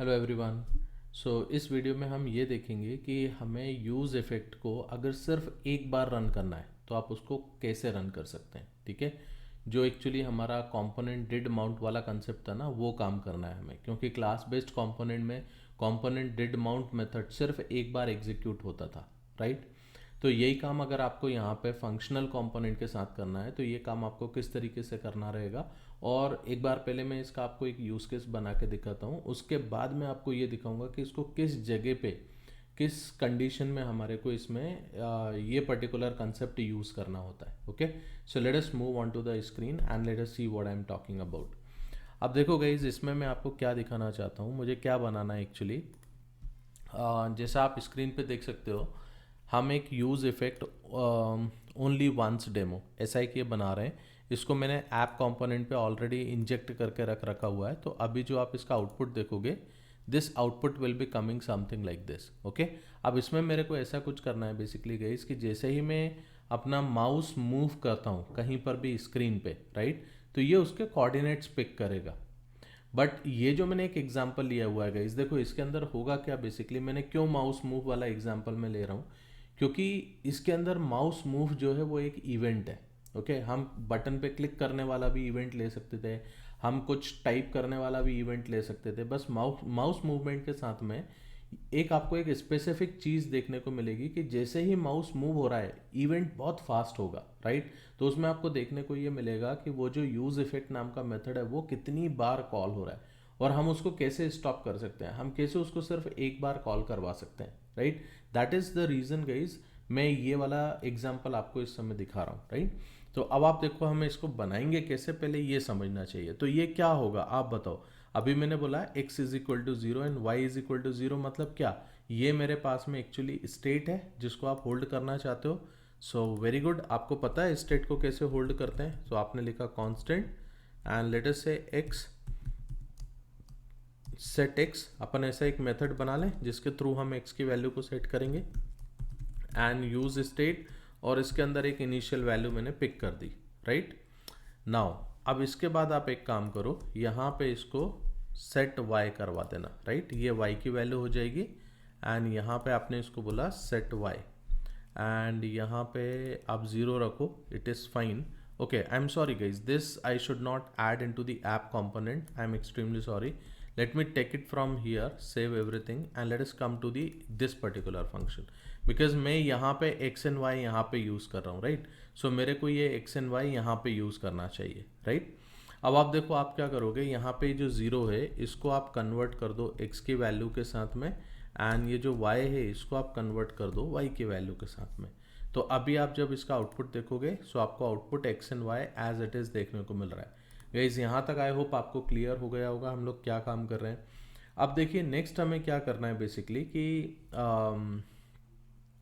Hello everyone. इस video में हम ये देखेंगे कि हमें यूज़ इफ़ेक्ट को अगर सिर्फ एक बार रन करना है तो आप उसको कैसे रन कर सकते हैं। ठीक है, जो एक्चुअली हमारा कंपोनेंट डिड माउंट वाला कंसेप्ट था ना, वो काम करना है हमें, क्योंकि क्लास बेस्ड कंपोनेंट में कंपोनेंट डिड माउंट मेथड सिर्फ एक बार एग्जीक्यूट होता था, राइट। तो यही काम अगर आपको यहाँ पे फंक्शनल कंपोनेंट के साथ करना है तो ये काम आपको किस तरीके से करना रहेगा। और एक बार पहले मैं इसका आपको एक यूज़ केस बना के दिखाता हूँ, उसके बाद मैं आपको ये दिखाऊंगा कि इसको किस जगह पे किस कंडीशन में हमारे को इसमें ये पर्टिकुलर कंसेप्ट यूज़ करना होता है। Okay, so let us move on to the screen and let us see what I am talking about. अब देखो गाइज, इसमें मैं आपको क्या दिखाना चाहता हूँ, मुझे क्या बनाना है एक्चुअली। जैसा आप स्क्रीन पे देख सकते हो, हम एक use effect only once demo ऐसा ही कि बना रहे हैं। इसको मैंने ऐप कंपोनेंट पे ऑलरेडी इंजेक्ट करके रख रखा हुआ है। तो अभी जो आप इसका आउटपुट देखोगे, this output will be coming something like this. Okay, अब इसमें मेरे को ऐसा कुछ करना है बेसिकली गाइस कि जैसे ही मैं अपना माउस मूव करता हूँ कहीं पर भी स्क्रीन पे, राइट, तो ये उसके कोऑर्डिनेट्स पिक करेगा। बट ये जो मैंने एक एग्जांपल लिया हुआ है गाइस, देखो इसके अंदर होगा क्या। बेसिकली मैंने क्यों माउस मूव वाला एग्जांपल में ले रहा हूँ, क्योंकि इसके अंदर माउस मूव जो है वो एक इवेंट है। ओके, हम बटन पे क्लिक करने वाला भी इवेंट ले सकते थे, हम कुछ टाइप करने वाला भी इवेंट ले सकते थे। बस माउस माउस मूवमेंट के साथ में एक आपको एक स्पेसिफिक चीज़ देखने को मिलेगी कि जैसे ही माउस मूव हो रहा है इवेंट बहुत फास्ट होगा, राइट। तो उसमें आपको देखने को ये मिलेगा कि वो जो यूज़ इफेक्ट नाम का मेथड है वो कितनी बार कॉल हो रहा है और हम उसको कैसे स्टॉप कर सकते हैं, हम कैसे उसको सिर्फ एक बार कॉल करवा सकते हैं, right. That is the reason guys मैं ये वाला एग्जाम्पल आपको इस समय दिखा रहा हूँ, राइट। तो अब आप देखो हमें इसको बनाएंगे कैसे, पहले ये समझना चाहिए। तो ये क्या होगा आप बताओ। अभी मैंने बोला x is equal to zero and y is equal to zero, मतलब क्या, ये मेरे पास में एक्चुअली स्टेट है जिसको आप होल्ड करना चाहते हो। सो वेरी गुड, आपको पता है स्टेट को कैसे होल्ड करते हैं। सो आपने लिखा कांस्टेंट एंड लेट अस से x सेट x। अपन ऐसा एक मेथड बना लें जिसके थ्रू हम x की वैल्यू को सेट करेंगे एंड यूज स्टेट, और इसके अंदर एक इनिशियल वैल्यू मैंने पिक कर दी, राइट। नाउ अब इसके बाद आप एक काम करो, यहाँ पे इसको सेट y करवा देना, राइट। ये y की वैल्यू हो जाएगी एंड यहाँ पे आपने इसको बोला सेट y एंड यहाँ पे आप ज़ीरो रखो, it is fine. Okay, I am sorry guys, this I should not add into the app component, I am extremely sorry. let me take it from here, save everything and let us come to the this particular function, because मैं यहाँ पे x and y यहाँ पे use कर रहा हूँ, right. सो मेरे को ये x and y यहाँ पे यूज़ करना चाहिए, राइट। अब आप देखो आप क्या करोगे, यहाँ पे जो ज़ीरो है इसको आप कन्वर्ट कर दो x की वैल्यू के साथ में, एंड ये जो y है इसको आप कन्वर्ट कर दो y की वैल्यू के साथ में। तो अभी आप जब इसका आउटपुट देखोगे सो आपको output x and y as it is देखने को मिल रहा है। गाइस यहाँ तक आई होप आपको क्लियर हो गया होगा हम लोग क्या काम कर रहे हैं। अब देखिए नेक्स्ट हमें क्या करना है बेसिकली कि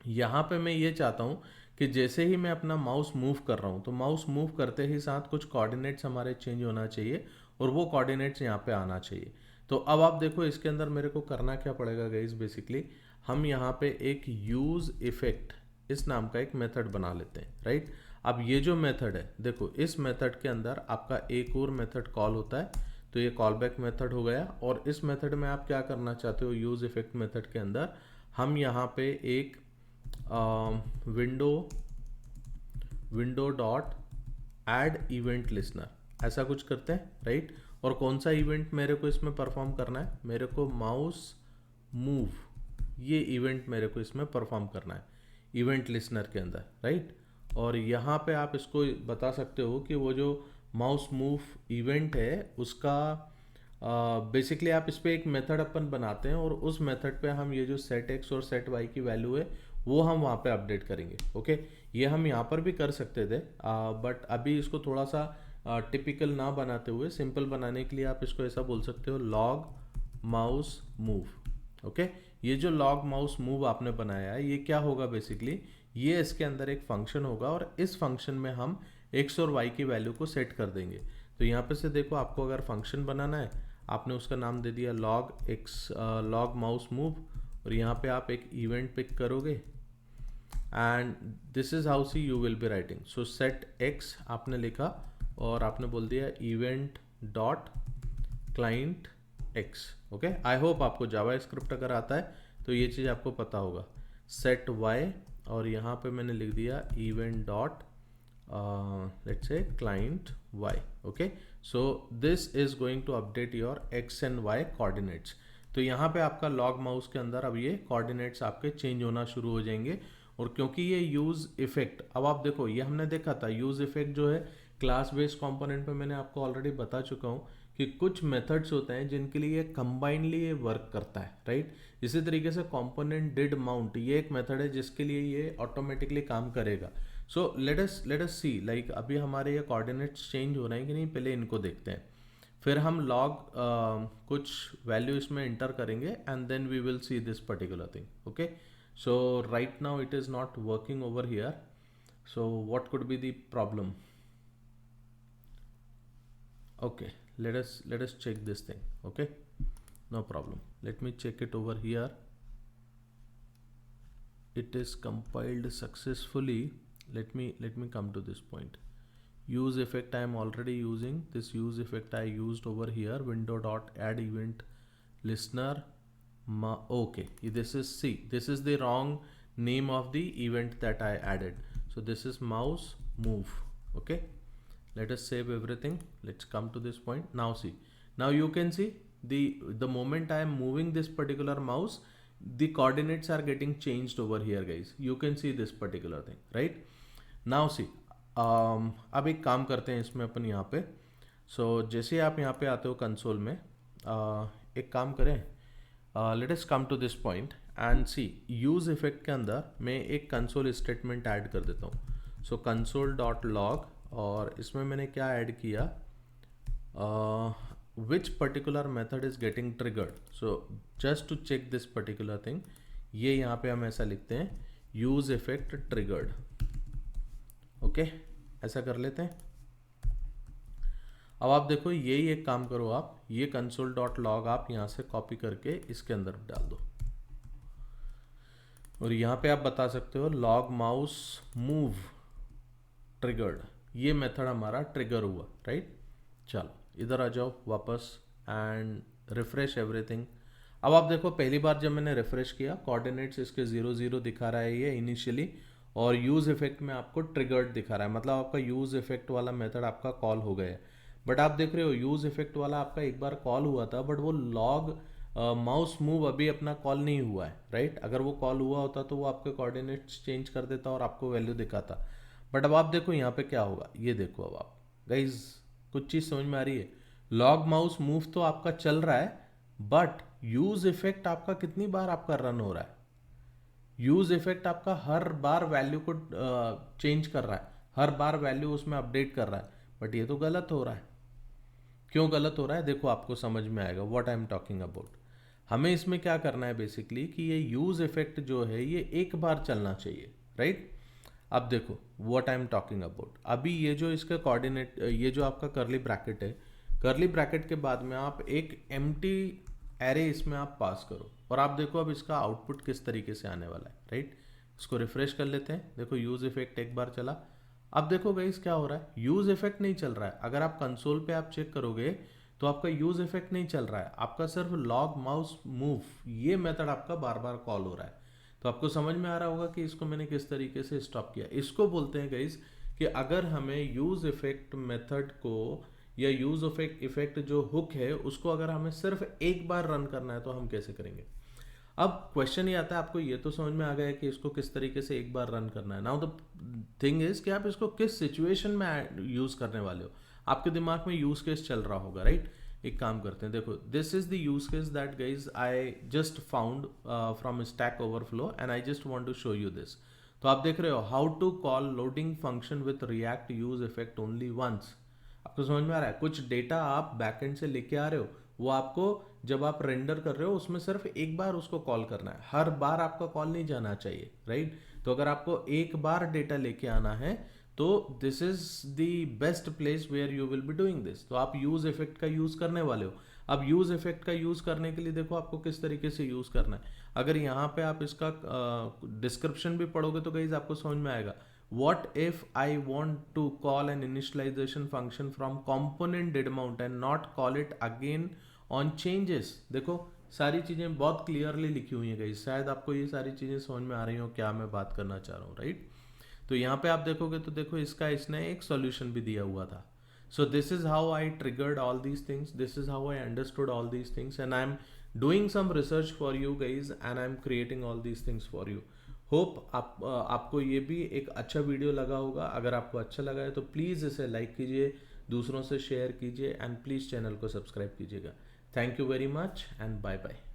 यहाँ पे मैं ये चाहता हूँ कि जैसे ही मैं अपना माउस मूव कर रहा हूँ तो माउस मूव करते ही साथ कुछ कोऑर्डिनेट्स हमारे चेंज होना चाहिए और वो कोऑर्डिनेट्स यहाँ पे आना चाहिए। तो अब आप देखो इसके अंदर मेरे को करना क्या पड़ेगा गाइस, बेसिकली हम यहाँ पे एक यूज़ इफेक्ट इस नाम का एक मेथड बना लेते हैं, राइट। अब ये जो मेथड है देखो, इस मेथड के अंदर आपका एक और मेथड कॉल होता है, तो ये कॉल बैक मेथड हो गया। और इस मेथड में आप क्या करना चाहते हो, यूज़ इफेक्ट मेथड के अंदर हम यहाँ पे एक window dot add event listener ऐसा कुछ करते हैं, राइट। और कौन सा इवेंट मेरे को इसमें परफॉर्म करना है, मेरे को माउस मूव ये इवेंट मेरे को इसमें परफॉर्म करना है इवेंट लिसनर के अंदर, राइट। और यहाँ पे आप इसको बता सकते हो कि वो जो माउस मूव इवेंट है उसका बेसिकली आप इस पर एक मेथड अपन बनाते हैं और उस मेथड पे हम ये जो सेट एक्स और सेट वाई की वैल्यू है वो हम वहाँ पे अपडेट करेंगे। ओके, ये हम यहाँ पर भी कर सकते थे बट अभी इसको थोड़ा सा टिपिकल ना बनाते हुए सिंपल बनाने के लिए आप इसको ऐसा बोल सकते हो, लॉग माउस मूव। ओके, ये जो लॉग माउस मूव आपने बनाया है ये क्या होगा बेसिकली, ये इसके अंदर एक फंक्शन होगा और इस फंक्शन में हम x और y की वैल्यू को सेट कर देंगे। तो यहाँ पे से देखो आपको अगर फंक्शन बनाना है आपने उसका नाम दे दिया log X log mouse move, और यहाँ पे आप एक इवेंट पिक करोगे and this is how see you will be writing. So set x आपने लिखा और आपने बोल दिया event dot client x। Okay, I hope आपको जावा स्क्रिप्ट अगर आता है तो ये चीज़ आपको पता होगा। सेट y और यहाँ पे मैंने लिख दिया event dot let's say client y। Okay, so this is going to update your x and y coordinates. तो यहाँ पे आपका लॉग माउस के अंदर अब ये कोऑर्डिनेट्स आपके चेंज होना शुरू हो जाएंगे। और क्योंकि ये यूज इफेक्ट, अब आप देखो ये हमने देखा था यूज इफेक्ट जो है क्लास बेस्ड कंपोनेंट पे मैंने आपको ऑलरेडी बता चुका हूँ कि कुछ मेथड्स होते हैं जिनके लिए कंबाइनली ये वर्क करता है, राइट। इसी तरीके से कंपोनेंट डिड माउंट ये एक मेथड है जिसके लिए ये ऑटोमेटिकली काम करेगा। सो लेट अस सी लाइक अभी हमारे ये कोऑर्डिनेट्स चेंज हो रहे हैं कि नहीं, पहले इनको देखते हैं, फिर हम लॉग कुछ वैल्यू इसमें इंटर करेंगे and then we will see this particular thing. Okay, so right now it is not working over here, so what could be the problem? Okay, let us check this thing. Okay, no problem, let me check it over here. It is compiled successfully. Let me come to this point. Use effect I am already using. This use effect I used over here, window dot add event listener. Okay, this is, see, this is the wrong name of the event that I added. So this is mouse move. Okay, let us save everything. Let's come to this point. Now see, now you can see the moment I am moving this particular mouse, the coordinates are getting changed over here, guys. You can see this particular thing, right? Now see, अब एक काम करते हैं इसमें अपन यहाँ पे। So जैसे आप यहाँ पे आते हो कंसोल में, एक काम करें, let us come to this point and see use effect के अंदर मैं एक कंसोल स्टेटमेंट ऐड कर देता हूँ। सो कंसोल डॉट लॉग, और इसमें मैंने क्या ऐड किया, which particular method is getting triggered. So just to check this particular thing, ये यहाँ पे हम ऐसा लिखते हैं यूज इफेक्ट ट्रिगर्ड। ओके, ऐसा कर लेते हैं। अब आप देखो यही एक काम करो, आप ये कंसोल डॉट लॉग आप यहाँ से कॉपी करके इसके अंदर डाल दो, और यहाँ पे आप बता सकते हो लॉग माउस मूव ट्रिगर्ड, ये मेथड हमारा ट्रिगर हुआ, राइट। चलो इधर आ जाओ वापस एंड रिफ्रेश एवरीथिंग। अब आप देखो पहली बार जब मैंने रिफ्रेश किया कोऑर्डिनेट्स इसके 0 0 दिखा रहा है ये इनिशियली, और यूज इफेक्ट में आपको ट्रिगर्ड दिखा रहा है, मतलब आपका यूज इफेक्ट वाला मेथड आपका कॉल हो गया है। बट आप देख रहे हो यूज इफेक्ट वाला आपका एक बार कॉल हुआ था, बट वो लॉग माउस मूव अभी अपना कॉल नहीं हुआ है, राइट। अगर वो कॉल हुआ होता तो वो आपके कोऑर्डिनेट्स चेंज कर देता और आपको वैल्यू दिखाता। बट अब आप देखो यहाँ पे क्या होगा, ये देखो अब आप गाइज कुछ चीज़ समझ में आ रही है। लॉग माउस मूव तो आपका चल रहा है, बट यूज इफेक्ट आपका कितनी बार आपका रन हो रहा है, यूज इफेक्ट आपका हर बार वैल्यू को चेंज कर रहा है, हर बार वैल्यू उसमें अपडेट कर रहा है। बट ये तो गलत हो रहा है। क्यों गलत हो रहा है, देखो आपको समझ में आएगा what I am talking about. हमें इसमें क्या करना है बेसिकली कि ये यूज इफेक्ट जो है ये एक बार चलना चाहिए, राइट। अब देखो what I am talking about, अभी ये जो इसका कोऑर्डिनेट, ये जो आपका करली ब्रैकेट है, करली ब्रैकेट के बाद में आप एक एम्प्टी एरे इसमें आप पास करो, और आप देखो अब इसका आउटपुट किस तरीके से आने वाला है, राइट। इसको रिफ्रेश कर लेते हैं, देखो यूज इफेक्ट एक बार चला। अब देखो गाइस क्या हो रहा है, यूज इफेक्ट नहीं चल रहा है। अगर आप कंसोल पे आप चेक करोगे तो आपका यूज इफेक्ट नहीं चल रहा है, आपका सिर्फ लॉग माउस मूव ये मेथड आपका बार बार कॉल हो रहा है। तो आपको समझ में आ रहा होगा कि इसको मैंने किस तरीके से स्टॉप किया। इसको बोलते हैं गाइस कि अगर हमें यूज इफेक्ट मेथड को या यूज इफेक्ट जो हुक है उसको अगर हमें सिर्फ एक बार रन करना है तो हम कैसे करेंगे। अब क्वेश्चन ये आता है, आपको ये तो समझ में आ गया कि इसको किस तरीके से एक बार रन करना है। नाउ द थिंग इज कि आप इसको किस सिचुएशन में यूज करने वाले हो, आपके दिमाग में यूज केस चल रहा होगा, राइट। एक काम करते हैं, देखो this is the use case that guys I just found from Stack Overflow and I just want to show you this. तो आप देख रहे हो how to call loading function with React use effect only once. आपको समझ में आ रहा है, कुछ डेटा आप बैकएंड से लेके आ रहे हो, वो आपको जब आप रेंडर कर रहे हो उसमें सिर्फ एक बार उसको कॉल करना है, हर बार आपका कॉल नहीं जाना चाहिए, राइट। तो अगर आपको एक बार डेटा लेके आना है तो this is the best place where you will be doing this. तो आप यूज इफेक्ट का यूज करने वाले हो। अब यूज इफेक्ट का यूज करने के लिए देखो आपको किस तरीके से यूज करना है। अगर यहाँ पे आप इसका डिस्क्रिप्शन भी पढ़ोगे तो गाइस आपको समझ में आएगा। What if I want to call an initialization function from component did mount and not call it again on changes, देखो सारी चीज़ें बहुत क्लियरली लिखी हुई हैं गाइस, शायद आपको ये सारी चीज़ें समझ में आ रही हो क्या मैं बात करना चाह रहा हूँ, राइट। तो यहाँ पे आप देखोगे तो देखो इसका इसने एक सॉल्यूशन भी दिया हुआ था। So this is how I triggered all these things, this is how I understood all these things, and I am doing some research for you guys, and I am creating all these things for you. Hope आपको ये भी एक अच्छा video लगा होगा। अगर आपको अच्छा लगा है तो प्लीज़ इसे लाइक कीजिए, दूसरों से शेयर कीजिए, एंड प्लीज़ चैनल को सब्सक्राइब कीजिएगा। Thank you very much and bye bye.